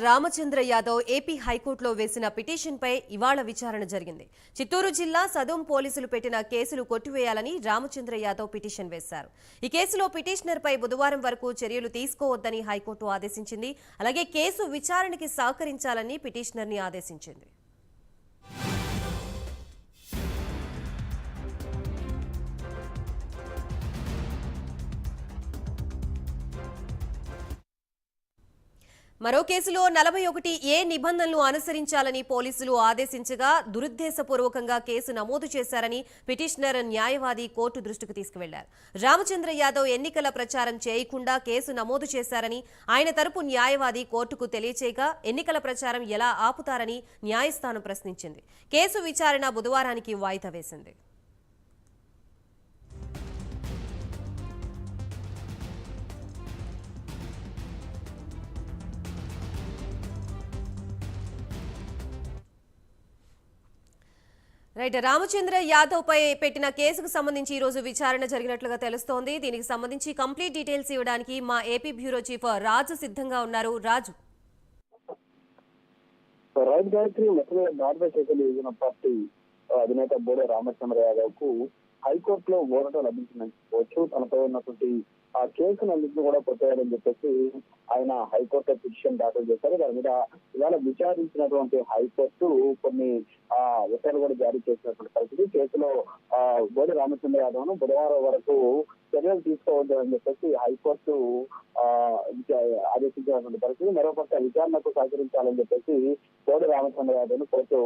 Ramachandra Yadav AP హైకోర్టులో వేసిన పిటిషన్పై ఇవాళ విచారణ జరిగింది. చిత్తూరు జిల్లా సదోం పోలీసులు పెట్టిన కేసులు కొట్టివేయాలని రామచంద్ర యాదవ్ పిటిషన్ వేశారు. ఈ కేసులో పిటిషనర్పై బుధవారం వరకు చర్యలు తీసుకోవద్దని హైకోర్టు ఆదేశించింది. అలాగే కేసు విచారణకి సహకరించాలని పిటిషనర్ని ఆదేశించింది. మరో కేసులో 41A నిబంధనలు అనుసరించాలని పోలీసులు ఆదేశించగా దురుద్దేశపూర్వకంగా కేసు నమోదు చేశారని పిటిషనర్ న్యాయవాది కోర్టు దృష్టికి తీసుకువెళ్లారు. రామచంద్ర యాదవ్ ఎన్నికల ప్రచారం చేయకుండా కేసు నమోదు చేశారని ఆయన తరపు న్యాయవాది కోర్టుకు తెలియచేయగా ఎన్నికల ప్రచారం ఎలా ఆపుతారని న్యాయస్థానం ప్రశ్నించింది. కేసు విచారణ బుధవారానికి వాయిదా వేసింది. రైట్, రామచంద్ర యాదవ్ పై పెట్టిన కేసుకు సంబంధించి ఈ రోజు విచారణ జరిగినట్లుగా తెలుస్తోంది. దీనికి సంబంధించి కంప్లీట్ డీటెయిల్స్ ఇవ్వడానికి మా ఏపీ బ్యూరో చీఫ్ రాజు సిద్ధంగా ఉన్నారు. రాజు, రైట్ గాయత్రి, పార్టీ అధినేత బోడే రామచంద్ర యాదవ్ కు హైకోర్టులో ఊరట లభించవచ్చు. తనపై ఉన్నటువంటి ఆ కేసును అన్నింటినీ కూడా కొట్టేయాలని చెప్పేసి ఆయన హైకోర్టు పిటిషన్ దాఖలు చేశారు. దాని మీద ఇవాళ విచారించినటువంటి హైకోర్టు కొన్ని ఉత్తర్వులు కూడా జారీ చేసినటువంటి పరిస్థితి. కేసులో బోడి రామచంద్ర యాదవ్ ను బుధవారం వరకు చర్యలు తీసుకోవద్దు అని చెప్పేసి హైకోర్టు ఆదేశించినటువంటి పరిస్థితి. మరోపక్క విచారణకు సహకరించాలని చెప్పేసి బోడి రామచంద్ర యాదవ్ ను కోర్టు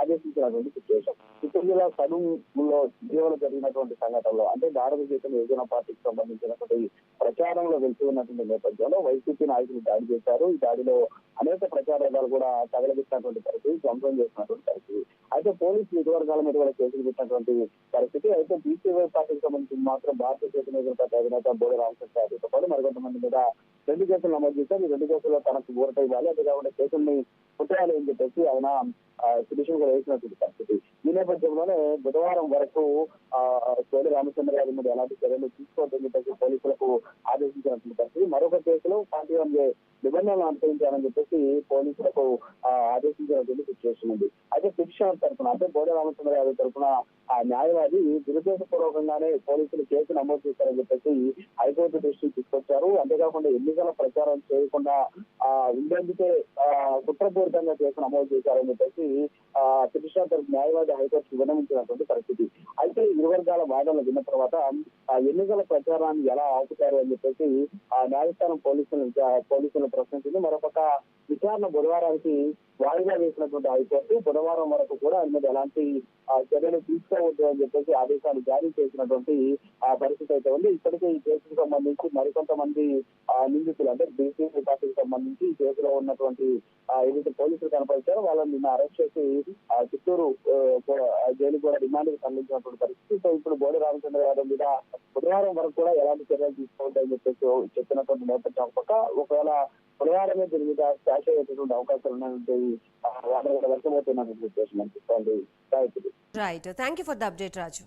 ఆదేశించినటువంటి సిచ్యువేషన్. చిత్తూరు జిల్లా సడూంలో ఇటీవల జరిగినటువంటి సంఘటనలో అంటే భారత దేశం యువజన పార్టీకి సంబంధించినటువంటి ప్రచారంలో వెళ్తూ ఉన్నటువంటి నేపథ్యంలో వైసీపీ నాయకులు దాడి చేశారు. ఈ దాడిలో అనేక ప్రచారాలు కూడా తగలబెట్టినటువంటి పరిస్థితి, ధ్వంసం చేసినటువంటి పరిస్థితి. అయితే పోలీసులు ఇరు వర్గాల మీద కూడా కేసులు పెట్టినటువంటి పరిస్థితి. అయితే బీసీవై పార్టీకి సంబంధించి మాత్రం భారతీయ జనతా పార్టీ అధినేత బోడి రామచంద్ర యాదవ్తో పాటు మరికొంతమంది మీద 2 కేసులు నమోదు చేశారు. ఈ 2 కేసుల్లో తనకు ఊరట ఇవ్వాలి, అంతే కాకుండా కేసుల్ని పుట్టాలి అని చెప్పేసి ఆయన పిటిషన్ కూడా వేసినటువంటి పరిస్థితి. ఈ నేపథ్యంలోనే బుధవారం వరకు బోడి రామచంద్ర యాదవ్ మీద ఎలాంటి చర్యలు తీసుకోవద్దని చెప్పేసి పోలీసులకు ఆదేశించినటువంటి పరిస్థితి. మరొక కేసులో 41A నిబంధనలు అనుసరించాలని చెప్పేసి పోలీసులకు ఆదేశించినటువంటి సిచ్యువేషన్ ఉంది. అయితే పిటిషన్ తరఫున అంటే బోడి రామచంద్ర యాదవ్ తరఫున ఆ న్యాయవాది దురుద్దేశపూర్వకంగానే పోలీసులు కేసు నమోదు చేశారని చెప్పేసి హైకోర్టు దృష్టికి తీసుకొచ్చారు. అంతేకాకుండా ఎన్నికల ప్రచారం చేయకుండా ఉండేందుకే కుట్రపూరితంగా కేసు నమోదు చేశారని చెప్పేసి పిటిషన్ తరఫు న్యాయవాది హైకోర్టు విన్నవించినటువంటి పరిస్థితి. అయితే ఇరు వర్గాల వాదనలు విన్న తర్వాత ఎన్నికల ప్రచారాన్ని ఎలా ఆపుతారు అని చెప్పేసి న్యాయస్థానం పోలీసులను ప్రశ్నించింది. మరోపక్క విచారణ బుధవారానికి వాయిదా వేసినటువంటి హైకోర్టు బుధవారం వరకు కూడా ఆయన మీద ఎలాంటి చర్యలు తీసుకోవద్దు అని చెప్పేసి ఆదేశాలు జారీ చేసినటువంటి పరిస్థితి అయితే ఉంది. ఇప్పటికే ఈ కేసుకు సంబంధించి మరికొంతమంది నిందితులు అంటే బీసీపీ పార్టీకి సంబంధించి ఈ కేసులో ఉన్నటువంటి ఏదైతే పోలీసులు కనపరిచారో వాళ్ళని నిన్న అరెస్ట్ చేసి చిత్తూరు జైలు కూడా రిమాండ్కి తరలించినటువంటి పరిస్థితి. సో ఇప్పుడు బోడి రామచంద్ర యాదవ్ మీద బుధవారం వరకు కూడా ఎలాంటి చర్యలు తీసుకోవద్దు అని చెప్పేసి చెప్పినటువంటి నేపథ్యం పక్క ఒకవేళ బుధవారమే దీని మీద స్టాష్ అయ్యేటటువంటి అవకాశాలు ఉన్నాయంటే వాదన కూడా వ్యక్తమవుతున్నటువంటి సిచ్యువేషన్ అనిపిస్తోంది. Right, thank you for the update Raju.